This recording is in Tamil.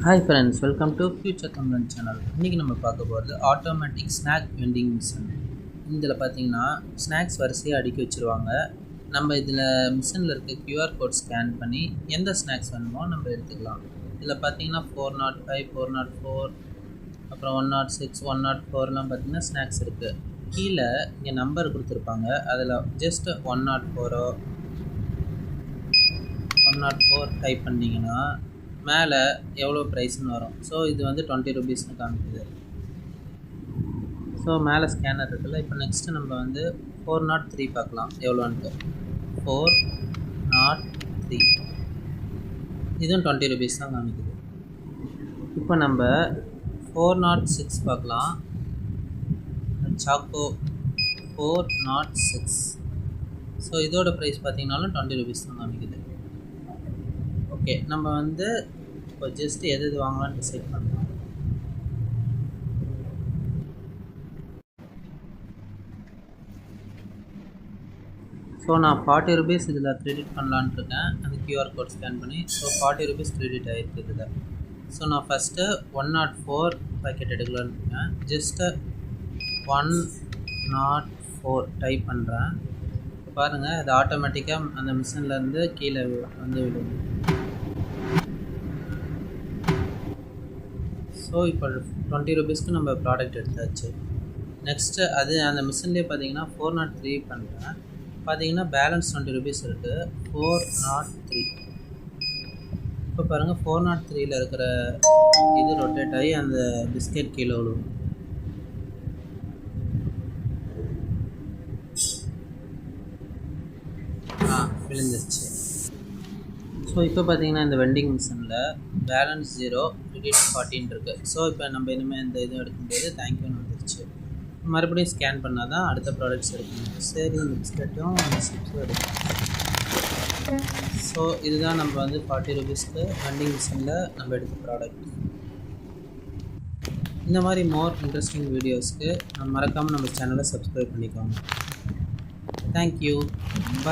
Hi friends, welcome to future தமிழன் சேனல். இன்றைக்கி நம்ம பார்க்க போகிறது ஆட்டோமேட்டிக் ஸ்நாக் வெண்டிங் மிஷின். இதில் பார்த்தீங்கன்னா ஸ்நாக்ஸ் வரிசையாக அடுக்கி வச்சுருவாங்க. நம்ம இதில் மிஷினில் இருக்க கியூஆர் கோட் ஸ்கேன் பண்ணி எந்த ஸ்நாக்ஸ் வேணுமோ நம்ம எடுத்துக்கலாம். இதில் பார்த்தீங்கன்னா 405, 404, அப்புறம் 106, 104லாம் பார்த்தீங்கன்னா ஸ்நாக்ஸ் இருக்குது. கீழே இங்கே நம்பர் கொடுத்துருப்பாங்க. அதில் ஜஸ்ட் 104 டைப் பண்ணிங்கன்னா மேலே எவ்வளோ ப்ரைஸ்னு வரும். ஸோ இது வந்து 20 ருபீஸ்னு காமிக்குது. ஸோ மேலே ஸ்கேனர் இருக்குல்ல. இப்போ நெக்ஸ்ட்டு நம்ம வந்து 403 பார்க்கலாம் எவ்வளோன்ட்டு. 403 இதுவும் 20 ருபீஸ் தான் காமிக்குது. இப்போ நம்ம 406 பார்க்கலாம். சாக்கோ 406. ஸோ இதோட ப்ரைஸ் பார்த்தீங்கன்னாலும் 20 ருபீஸ் தான் காமிக்குது. ஓகே, நம்ம வந்து இப்போ ஜஸ்ட் எது வாங்கலாம்னு டிசைட் பண்ணலாம். ஸோ நான் 40 ருபீஸ் இதில் க்ரெடிட் பண்ணலான்ட்டு இருக்கேன். அந்த கியூஆர் கோட் ஸ்கேன் பண்ணி. ஸோ 40 ருபீஸ் க்ரெடிட் ஆகிருக்கு இதில். ஸோ நான் ஃபஸ்ட்டு 104 பாக்கெட் எடுக்கலான்னு இருக்கேன். ஜஸ்ட்டு 104 டைப் பண்ணுறேன். இப்போ பாருங்கள், அது ஆட்டோமேட்டிக்காக அந்த மிஷின்லேருந்து கீழே வந்து விடுங்க. ஸோ இப்போ 20 ருபீஸ்க்கு நம்ம ப்ராடக்ட் எடுத்தாச்சு. நெக்ஸ்ட்டு அது அந்த மிஷின்லேயே பார்த்தீங்கன்னா 403 பண்ணுறேன். பார்த்தீங்கன்னா பேலன்ஸ் 20 ருபீஸ் இருக்குது. 403. இப்போ பாருங்கள், 403ல் இருக்கிற இது ரொட்டேட் ஆகி அந்த பிஸ்கெட் கீழே விழுவும். விழுந்துருச்சு. ஸோ இப்போ பார்த்தீங்கன்னா இந்த வெண்டிங் மிஷினில் பேலன்ஸ் 0, கிரெடிட் 14 இருக்குது. ஸோ இப்போ நம்ம இனிமேல் இந்த இதுவும் எடுக்க முடியாது. தேங்க்யூன்னு வந்துருச்சு. மறுபடியும் ஸ்கேன் பண்ணால் தான் அடுத்த ப்ராடக்ட்ஸ் எடுக்கணும். சரி, இந்த பிஸ்கட்டும் அந்த சிப்ஸும் எடுக்கணும். ஸோ இதுதான் நம்ம வந்து 40 ருபீஸ்க்கு வெண்டிங் மிஷினில் நம்ம எடுத்த ப்ராடக்ட். இந்த மாதிரி மோர் இன்ட்ரெஸ்டிங் வீடியோஸ்க்கு மறக்காமல் நம்ம சேனலை சப்ஸ்கிரைப் பண்ணிக்கோங்க. தேங்க்யூ. பாய்.